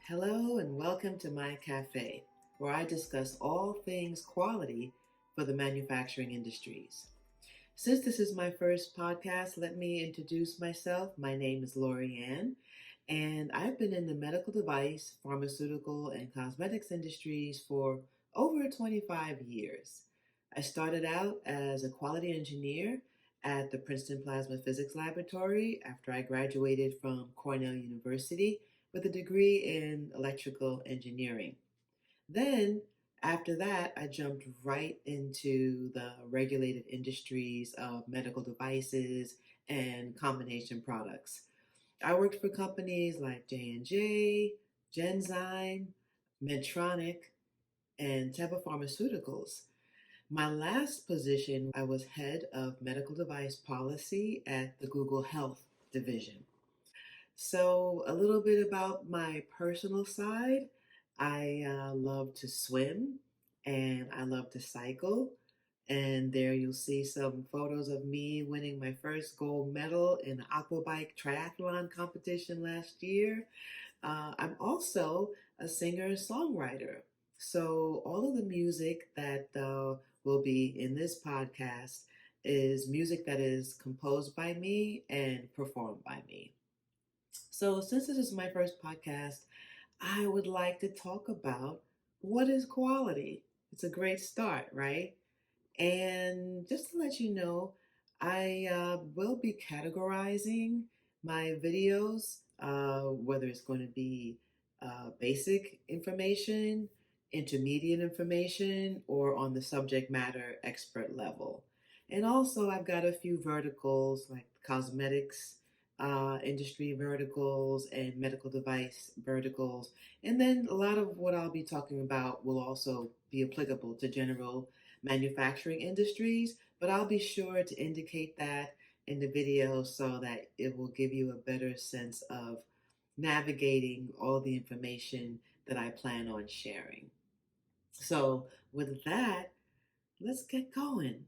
Hello and welcome to my cafe, where I discuss all things quality for the manufacturing industries. Since this is my first podcast, let me introduce myself. My name is Lori Ann, and I've been in the medical device, pharmaceutical, and cosmetics industries for over 25 years. I started out as a quality engineer at the Princeton Plasma Physics Laboratory after I graduated from Cornell University with a degree in electrical engineering. Then, after that, I jumped right into the regulated industries of medical devices and combination products. I worked for companies like J&J, Genzyme, Medtronic, and Teva Pharmaceuticals. My last position, I was head of medical device policy at the Google Health division. So, a little bit about my personal side. I love to swim and I love to cycle. And there you'll see some photos of me winning my first gold medal in the aquabike triathlon competition last year. I'm also a singer and songwriter. So, all of the music that will be in this podcast is music that is composed by me and performed by me. So, since this is my first podcast, I would like to talk about what is quality. It's a great start, right? And just to let you know, I will be categorizing my videos, whether it's going to be basic information, intermediate information, or on the subject matter expert level. And also, I've got a few verticals like cosmetics. Industry verticals and medical device verticals. And then a lot of what I'll be talking about will also be applicable to general manufacturing industries, but I'll be sure to indicate that in the video so that it will give you a better sense of navigating all the information that I plan on sharing. So, with that, let's get going.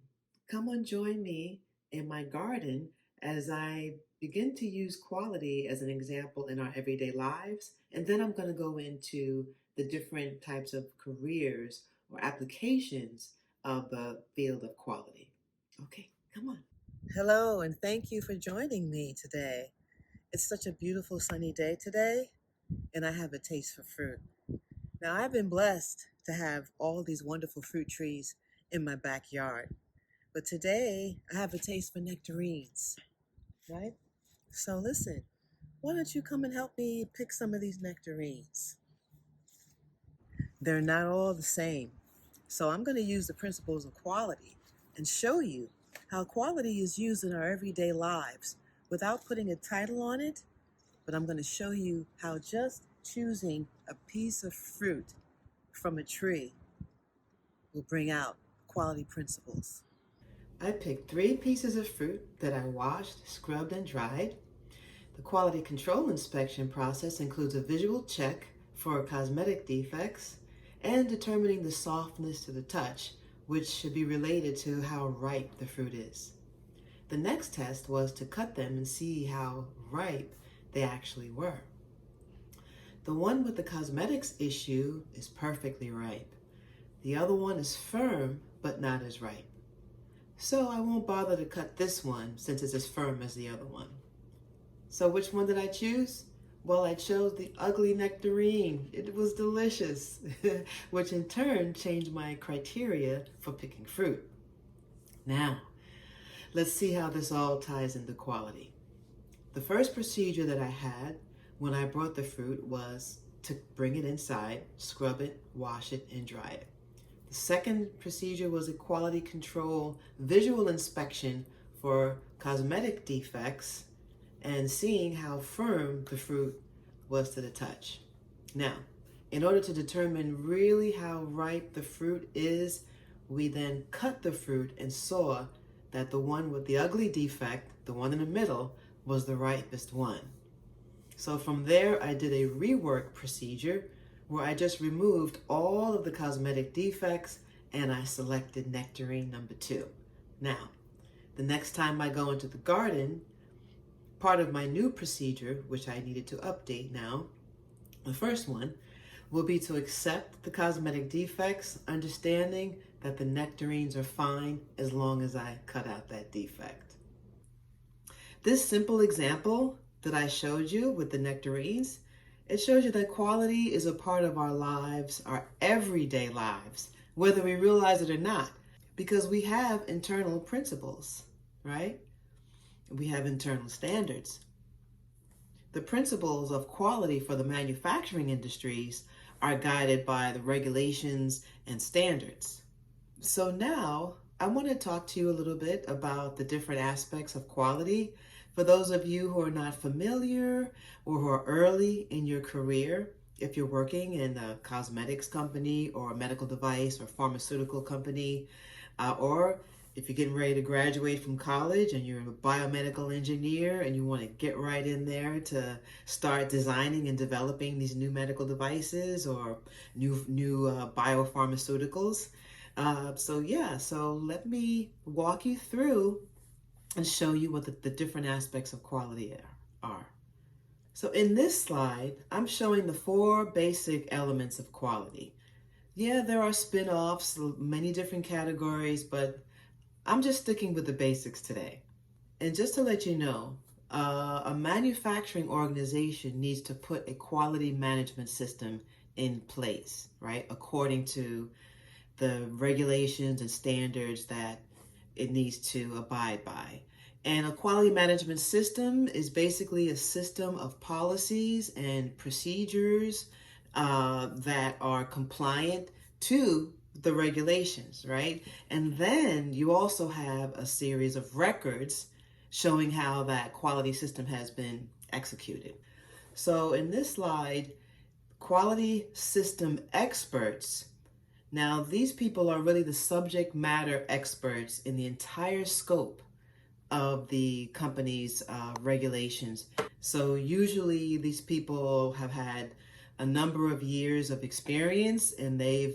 Come and join me in my garden as I begin to use quality as an example in our everyday lives. And then I'm going to go into the different types of careers or applications of the field of quality. Okay, come on. Hello, and thank you for joining me today. It's such a beautiful sunny day today, and I have a taste for fruit. Now, I've been blessed to have all these wonderful fruit trees in my backyard. But today, I have a taste for nectarines, right? So listen, why don't you come and help me pick some of these nectarines? They're not all the same. So I'm going to use the principles of quality and show you how quality is used in our everyday lives without putting a title on it, but I'm going to show you how just choosing a piece of fruit from a tree will bring out quality principles. I picked 3 pieces of fruit that I washed, scrubbed, and dried. The quality control inspection process includes a visual check for cosmetic defects and determining the softness to the touch, which should be related to how ripe the fruit is. The next test was to cut them and see how ripe they actually were. The one with the cosmetics issue is perfectly ripe. The other one is firm but not as ripe. So I won't bother to cut this one since it's as firm as the other one. So which one did I choose? Well, I chose the ugly nectarine. It was delicious, which in turn changed my criteria for picking fruit. Now, let's see how this all ties into quality. The first procedure that I had when I brought the fruit was to bring it inside, scrub it, wash it, and dry it. The second procedure was a quality control visual inspection for cosmetic defects and seeing how firm the fruit was to the touch. Now, in order to determine really how ripe the fruit is, we then cut the fruit and saw that the one with the ugly defect, the one in the middle, was the ripest one. So from there, I did a rework procedure where I just removed all of the cosmetic defects and I selected nectarine number 2. Now, the next time I go into the garden, part of my new procedure, which I needed to update now, The first one will be to accept the cosmetic defects, understanding that the nectarines are fine as long as I cut out that defect. This simple example that I showed you with the nectarines, it shows you that quality is a part of our lives, our everyday lives, whether we realize it or not, because we have internal principles, right? We have internal standards. The principles of quality for the manufacturing industries are guided by the regulations and standards. So now I want to talk to you a little bit about the different aspects of quality. For those of you who are not familiar or who are early in your career, if you're working in a cosmetics company or a medical device or pharmaceutical company, or if you're getting ready to graduate from college and you're a biomedical engineer and you want to get right in there to start designing and developing these new medical devices or new biopharmaceuticals. So let me walk you through and show you what the different aspects of quality are. So in this slide, I'm showing the 4 basic elements of quality. Yeah, there are spin-offs, many different categories, but I'm just sticking with the basics today. And just to let you know, a manufacturing organization needs to put a quality management system in place, right? According to the regulations and standards that it needs to abide by. And a quality management system is basically a system of policies and procedures that are compliant to the regulations, right? And then you also have a series of records showing how that quality system has been executed. So in this slide, quality system experts. Now, these people are really the subject matter experts in the entire scope of the company's regulations. So usually these people have had a number of years of experience, and they're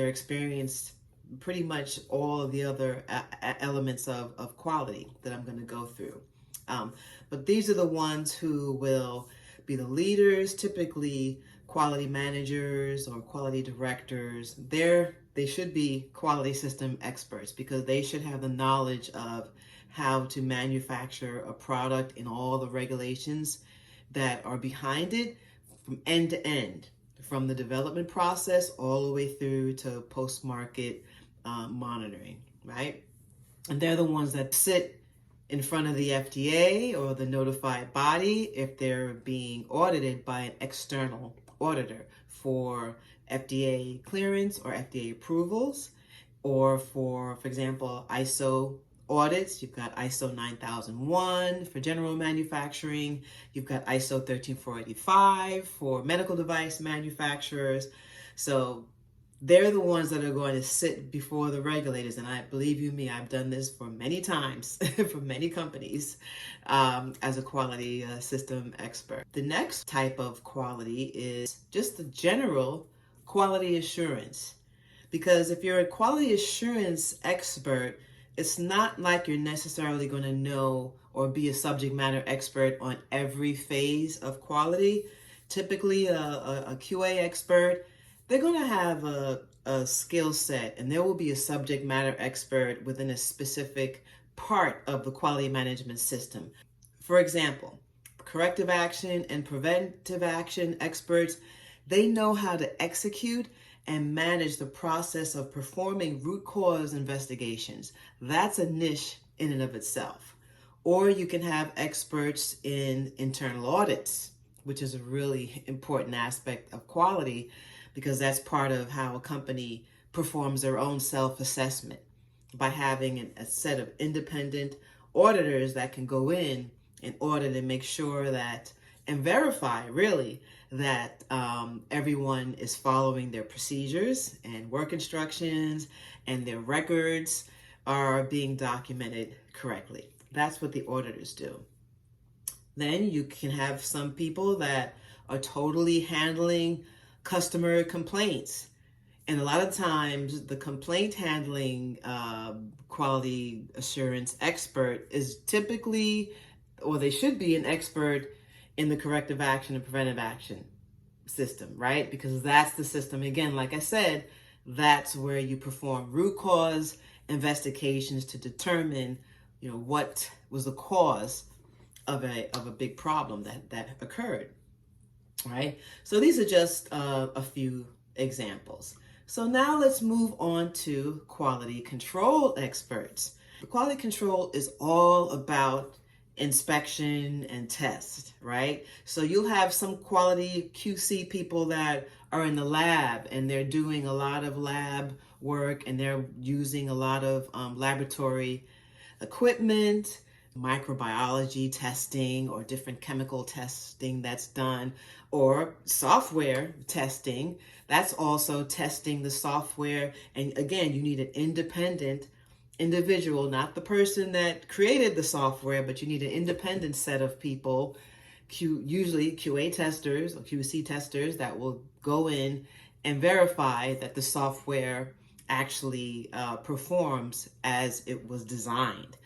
experienced pretty much all of the other elements of quality that I'm going to go through. But these are the ones who will be the leaders, typically quality managers or quality directors. They should be quality system experts because they should have the knowledge of how to manufacture a product and all the regulations that are behind it from end to end, from the development process all the way through to post-market monitoring, right? And they're the ones that sit in front of the FDA or the notified body if they're being audited by an external auditor for FDA clearance or FDA approvals, or for example, ISO audits. You've got ISO 9001 for general manufacturing. You've got ISO 13485 for medical device manufacturers. So they're the ones that are going to sit before the regulators. And I believe you me, I've done this for many times for many companies as a quality system expert. The next type of quality is just the general quality assurance. Because if you're a quality assurance expert, it's not like you're necessarily going to know or be a subject matter expert on every phase of quality. Typically, a QA expert, they're going to have a skill set, and there will be a subject matter expert within a specific part of the quality management system. For example, corrective action and preventive action experts, they know how to execute and manage the process of performing root cause investigations. That's a niche in and of itself. Or you can have experts in internal audits, which is a really important aspect of quality because that's part of how a company performs their own self-assessment by having a set of independent auditors that can go in and audit and make sure that and verify really that everyone is following their procedures and work instructions and their records are being documented correctly. That's what the auditors do. Then you can have some people that are totally handling customer complaints. And a lot of times the complaint handling quality assurance expert is typically, or they should be an expert in the corrective action and preventive action system, right? Because that's the system, again, like I said, that's where you perform root cause investigations to determine, what was the cause of a big problem that occurred, right? So these are just a few examples. So now let's move on to quality control experts. Quality control is all about inspection and test, right? So you'll have some quality QC people that are in the lab and they're doing a lot of lab work and they're using a lot of laboratory equipment, microbiology testing, or different chemical testing that's done, or software testing. That's also testing the software. And again, you need an independent individual, not the person that created the software, but you need an independent set of people, usually QA testers or QC testers, that will go in and verify that the software actually performs as it was designed.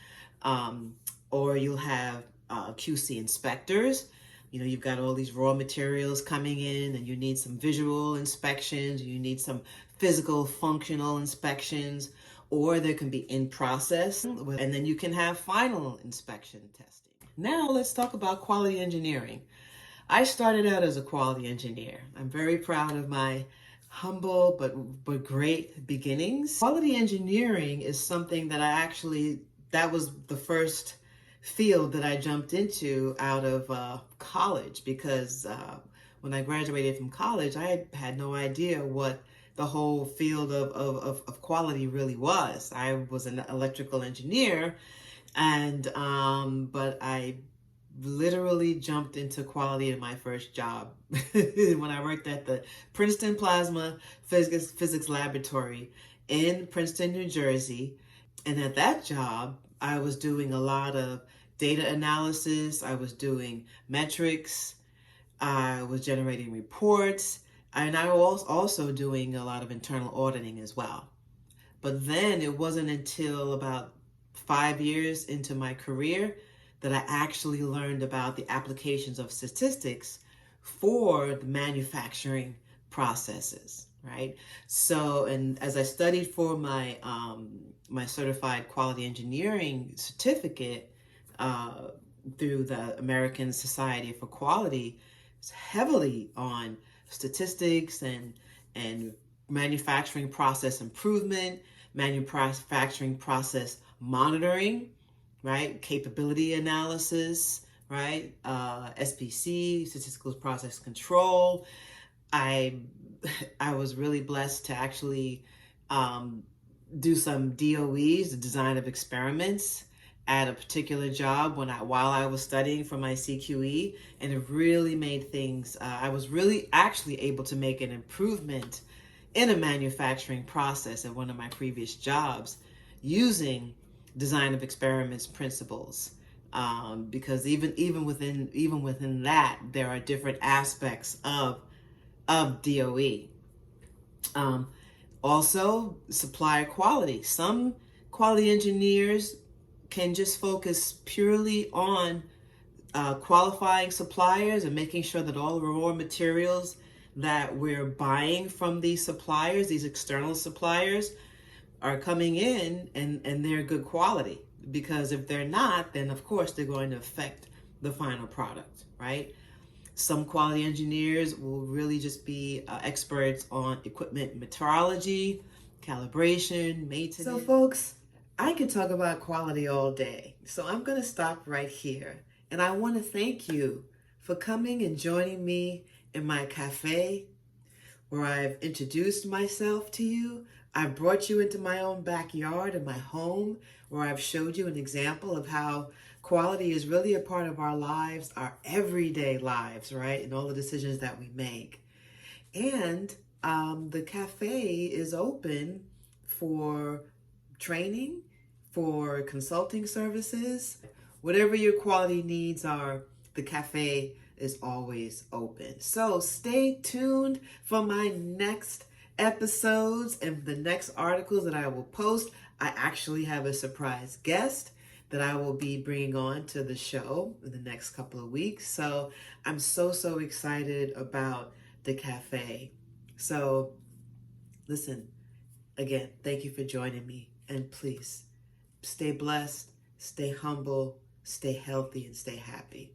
Or you'll have QC inspectors. You've got all these raw materials coming in and you need some visual inspections, you need some physical functional inspections, or there can be in process, and then you can have final inspection testing. Now let's talk about quality engineering. I started out as a quality engineer. I'm very proud of my humble but great beginnings. Quality engineering is something that was the first field that I jumped into out of college, because when I graduated from college, I had no idea what the whole field of quality really was. I was an electrical engineer, and but I literally jumped into quality in my first job when I worked at the Princeton Plasma Physics Laboratory in Princeton, New Jersey. And at that job, I was doing a lot of data analysis, I was doing metrics, I was generating reports, and I was also doing a lot of internal auditing as well. But then it wasn't until about 5 years into my career that I actually learned about the applications of statistics for the manufacturing processes, right? So, and as I studied for my my certified quality engineering certificate through the American Society for Quality, it's heavily on statistics and manufacturing process improvement, manufacturing process monitoring, right? Capability analysis, right? SPC, statistical process control. I was really blessed to actually do some DOEs, the design of experiments, at a particular job while I was studying for my CQE, and it really made things. I was really actually able to make an improvement in a manufacturing process at one of my previous jobs using design of experiments principles, because even within that there are different aspects of DOE. Also, supplier quality. Some quality engineers can just focus purely on qualifying suppliers and making sure that all the raw materials that we're buying from these suppliers, these external suppliers, are coming in and they're good quality. Because if they're not, then of course they're going to affect the final product, right? Some quality engineers will really just be experts on equipment metrology, calibration, maintenance. So folks, I could talk about quality all day. So I'm going to stop right here. And I want to thank you for coming and joining me in my cafe, where I've introduced myself to you. I've brought you into my own backyard and my home, where I've showed you an example of how quality is really a part of our lives, our everyday lives, right? And all the decisions that we make. And the cafe is open for training, for consulting services. Whatever your quality needs are, the cafe is always open. So stay tuned for my next episodes and the next articles that I will post. I actually have a surprise guest that I will be bringing on to the show in the next couple of weeks. So I'm so excited about the cafe. So listen, again, thank you for joining me. And please stay blessed, stay humble, stay healthy, and stay happy.